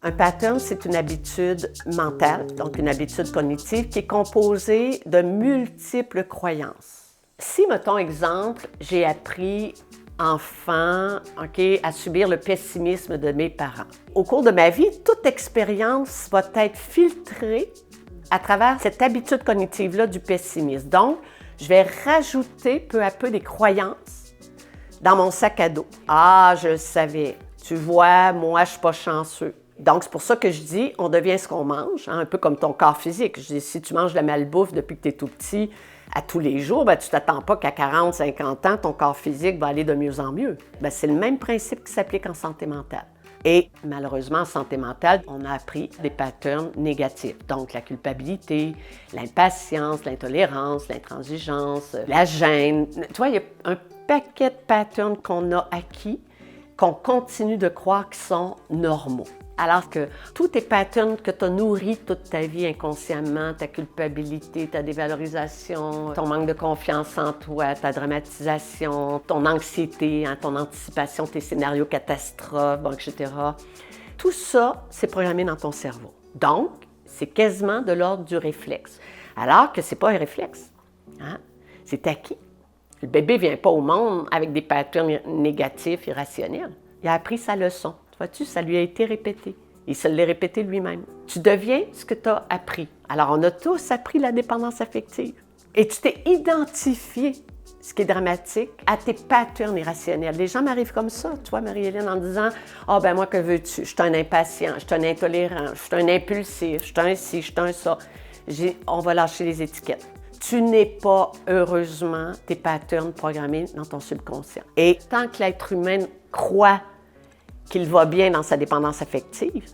Un pattern, c'est une habitude mentale, donc une habitude cognitive qui est composée de multiples croyances. Si, mettons exemple, j'ai appris enfant, à subir le pessimisme de mes parents. Au cours de ma vie, toute expérience va être filtrée à travers cette habitude cognitive-là du pessimisme. Donc, je vais rajouter peu à peu des croyances dans mon sac à dos. Ah, je le savais. Tu vois, moi, je suis pas chanceux. Donc, c'est pour ça que je dis, on devient ce qu'on mange, un peu comme ton corps physique. Je dis, si tu manges de la malbouffe depuis que tu es tout petit, à tous les jours, tu ne t'attends pas qu'à 40, 50 ans, ton corps physique va aller de mieux en mieux. C'est le même principe qui s'applique en santé mentale. Et malheureusement, en santé mentale, on a appris des patterns négatifs. Donc, la culpabilité, l'impatience, l'intolérance, l'intransigeance, la gêne. Tu vois, il y a un paquet de patterns qu'on a acquis, qu'on continue de croire qu'ils sont normaux. Alors que tous tes patterns que tu as nourris toute ta vie inconsciemment, ta culpabilité, ta dévalorisation, ton manque de confiance en toi, ta dramatisation, ton anxiété, ton anticipation, tes scénarios catastrophes, etc. Tout ça, c'est programmé dans ton cerveau. Donc, c'est quasiment de l'ordre du réflexe. Alors que ce n'est pas un réflexe. C'est acquis. Le bébé ne vient pas au monde avec des patterns négatifs, irrationnels. Il a appris sa leçon. Vois-tu, ça lui a été répété. Il se l'est répété lui-même. Tu deviens ce que tu as appris. Alors, on a tous appris la dépendance affective. Et tu t'es identifié, ce qui est dramatique, à tes patterns irrationnels. Les gens m'arrivent comme ça, tu vois, Marie-Hélène, en disant « Ah, moi, que veux-tu? Je suis un impatient, je suis un intolérant, je suis un impulsif, je suis un ci, je suis un ça. » On va lâcher les étiquettes. Tu n'es pas, heureusement, tes patterns programmés dans ton subconscient. Et tant que l'être humain croit qu'il va bien dans sa dépendance affective,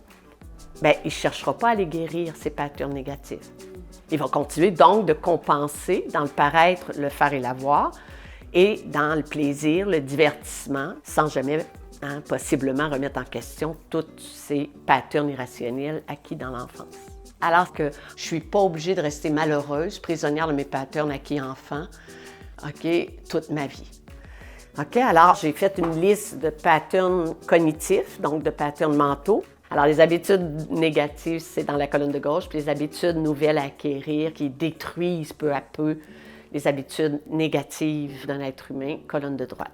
il ne cherchera pas à les guérir, ces patterns négatifs. Il va continuer donc de compenser dans le paraître, le faire et l'avoir, et dans le plaisir, le divertissement, sans jamais, possiblement, remettre en question tous ces patterns irrationnels acquis dans l'enfance. Alors que je ne suis pas obligée de rester malheureuse, prisonnière de mes patterns acquis enfant, toute ma vie. Alors, j'ai fait une liste de patterns cognitifs, donc de patterns mentaux. Alors, les habitudes négatives, c'est dans la colonne de gauche, puis les habitudes nouvelles à acquérir qui détruisent peu à peu les habitudes négatives d'un être humain, colonne de droite.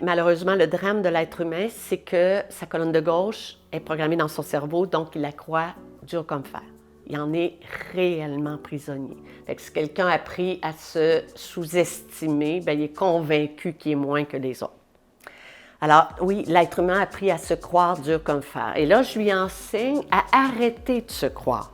Malheureusement, le drame de l'être humain, c'est que sa colonne de gauche est programmée dans son cerveau, donc il la croit dure comme fer. Il en est réellement prisonnier. Fait que si quelqu'un a appris à se sous-estimer, il est convaincu qu'il est moins que les autres. Alors oui, l'être humain a appris à se croire dur comme fer. Et là, je lui enseigne à arrêter de se croire.